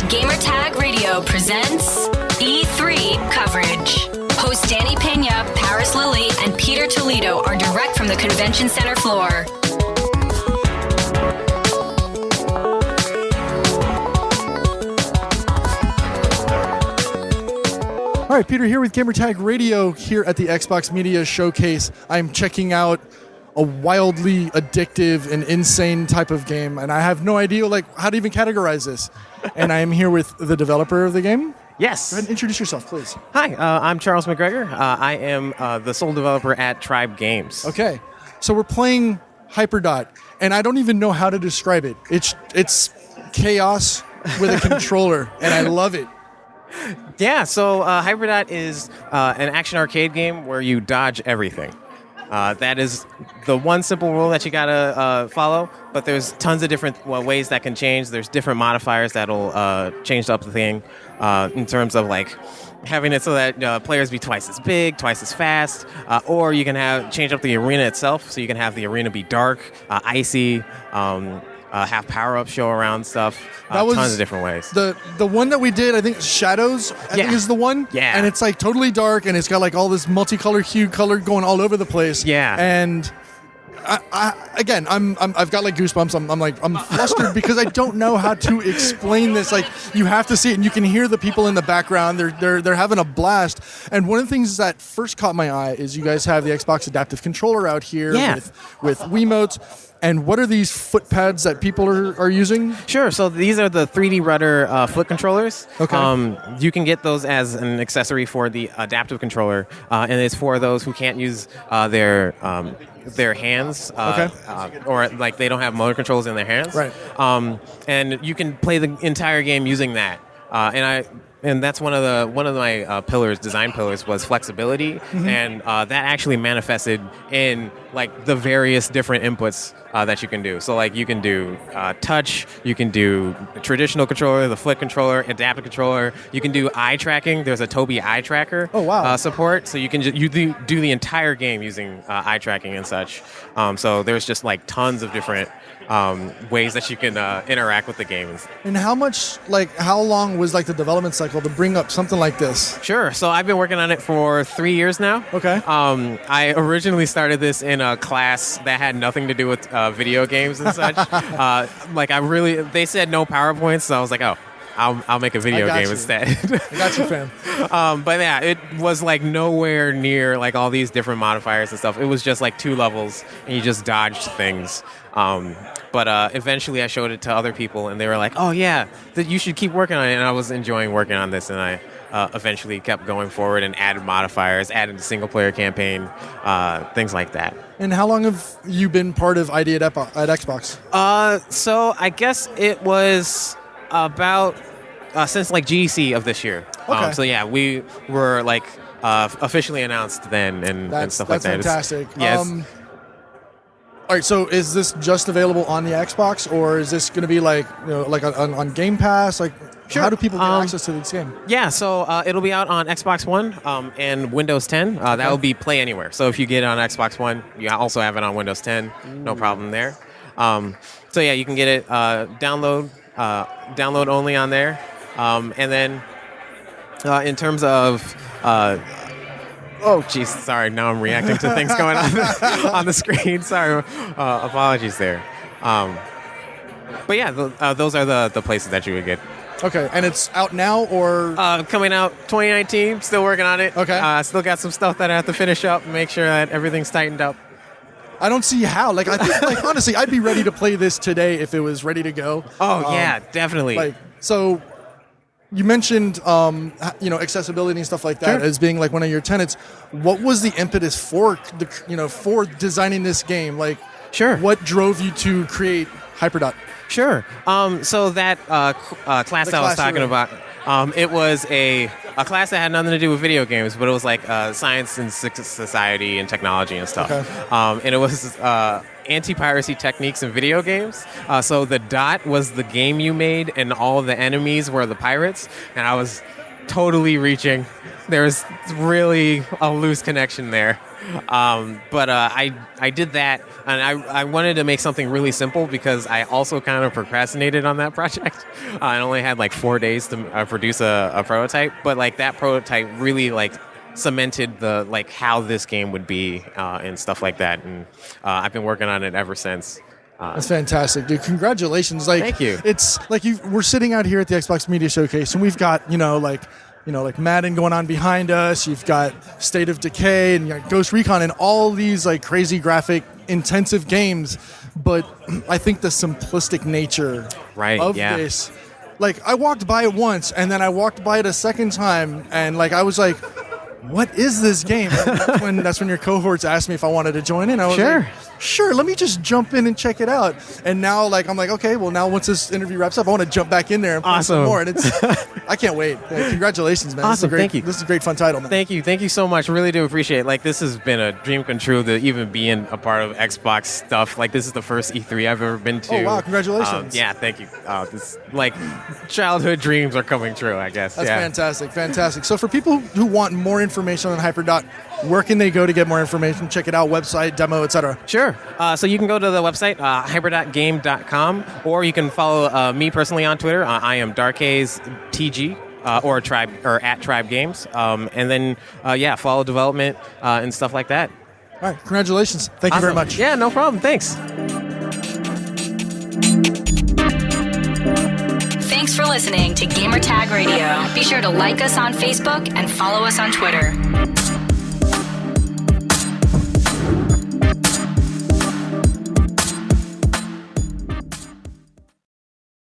Gamertag Radio presents E3 coverage. Hosts Danny Pena, Paris Lilly, and Peter Toledo are direct from the convention center floor. All right, Peter here with Gamertag Radio here at the Xbox Media Showcase. I'm checking out a wildly addictive and insane type of game, and I have no idea how to even categorize this. And I am here with the developer of the game. Yes. Go ahead and introduce yourself, please. Hi, I'm Charles McGregor. I am the sole developer at Tribe Games. Okay, so we're playing Hyperdot, and I don't even know how to describe it. It's chaos with a controller, and I love it. Yeah, so Hyperdot is an action arcade game where you dodge everything. That is the one simple rule that you gotta follow, but there's tons of different ways that can change. There's different modifiers that'll change up the thing in terms of having it so that players be twice as big, twice as fast, or you can change up the arena itself, so you can have the arena be dark, icy, have power-ups show around stuff. Tons of different ways. The one that we did, I think Shadows, I think is the one. Yeah. And it's totally dark, and it's got all this multicolored hue color going all over the place. Yeah. And I've got goosebumps. I'm flustered because I don't know how to explain this. You have to see it, and you can hear the people in the background. They're having a blast. And one of the things that first caught my eye is you guys have the Xbox Adaptive Controller out here with Wiimotes. And what are these foot pads that people are using? Sure. So these are the 3D rudder foot controllers. Okay. You can get those as an accessory for the adaptive controller, and it's for those who can't use their hands, or they don't have motor controls in their hands. Right. And you can play the entire game using that. And that's one of my design pillars was flexibility, and that actually manifested in the various different inputs that you can do. So you can do touch, you can do the traditional controller, the flip controller, adaptive controller. You can do eye tracking. There's a Tobii eye tracker. Oh wow! Support. So you can do the entire game using eye tracking and such. So there's just tons of different ways that you can interact with the games. And how long was the development cycle to bring up something like this? Sure. So I've been working on it for 3 years now. Okay. I originally started this in a class that had nothing to do with video games and such. They said no PowerPoints, so I was like, oh, I'll make a video game instead. I got you, fam. But yeah, it was nowhere near all these different modifiers and stuff. It was just 2 levels, and you just dodged things. But eventually I showed it to other people, and they were like, oh yeah, you should keep working on it. And I was enjoying working on this, and I eventually kept going forward and added modifiers, added a single-player campaign, things like that. And how long have you been part of ID at Xbox? So I guess it was about since GDC of this year. Okay. So yeah, we were officially announced then and stuff like that. That's fantastic. Yes. All right, so is this just available on the Xbox, or is this going to be on Game Pass? Sure. How do people get access to this game? Yeah, so it'll be out on Xbox One and Windows 10. That will be Play Anywhere. So if you get it on Xbox One, you also have it on Windows 10. No problem there. So yeah, you can get it download only on there. And then in terms of oh, jeez, sorry. Now I'm reacting to things going on the screen. Sorry, apologies there. But yeah, those are the places that you would get. Okay, and it's out now or coming out 2019? Still working on it. Okay, still got some stuff that I have to finish up and make sure that everything's tightened up. I don't see how. I think, honestly, I'd be ready to play this today if it was ready to go. Oh yeah, definitely. So. You mentioned, accessibility and stuff like that as being one of your tenets. What was the impetus for for designing this game? Sure. What drove you to create Hyperdot? Sure. So that class I was talking about, it was a class that had nothing to do with video games, but it was science and society and technology and stuff. Okay. And it was anti-piracy techniques in video games. So the dot was the game you made, and all of the enemies were the pirates. And I was totally reaching. There's really a loose connection there. But I did that, and I wanted to make something really simple because I also kind of procrastinated on that project. I only had like 4 days to produce a prototype, but like that prototype really like cemented the like how this game would be and stuff like that. And I've been working on it ever since. That's fantastic, dude. Congratulations. Like, thank you. It's like we're sitting out here at the Xbox Media Showcase, and we've got, like Madden going on behind us. You've got State of Decay and you got Ghost Recon and all these like crazy graphic intensive games. But I think the simplistic nature of this, like I walked by it once and then I walked by it a second time and like I was like, what is this game? And that's when your cohorts asked me if I wanted to join in. I was like, sure, let me just jump in and check it out. And now, like, I'm like, okay, well, now once this interview wraps up, I want to jump back in there and play some more. And I can't wait. Congratulations, man. Awesome, thank you. This is a great, fun title, man. Thank you so much. Really do appreciate it. Like, this has been a dream come true to even be in a part of Xbox stuff. Like, this is the first E3 I've ever been to. Oh, wow, congratulations. Yeah, thank you. This, like, childhood dreams are coming true, I guess. That's fantastic. So for people who want more information on Hyperdot, where can they go to get more information? Check it out, website, demo, etc. Sure. So you can go to the website, hyperdotgame.com, or you can follow me personally on Twitter. I am DarkHazeTG, or Tribe, or at Tribe Games. And then, follow development and stuff like that. All right. Congratulations. Thank you very much. Yeah, no problem. Thanks. Thanks for listening to Gamertag Radio. Be sure to like us on Facebook and follow us on Twitter.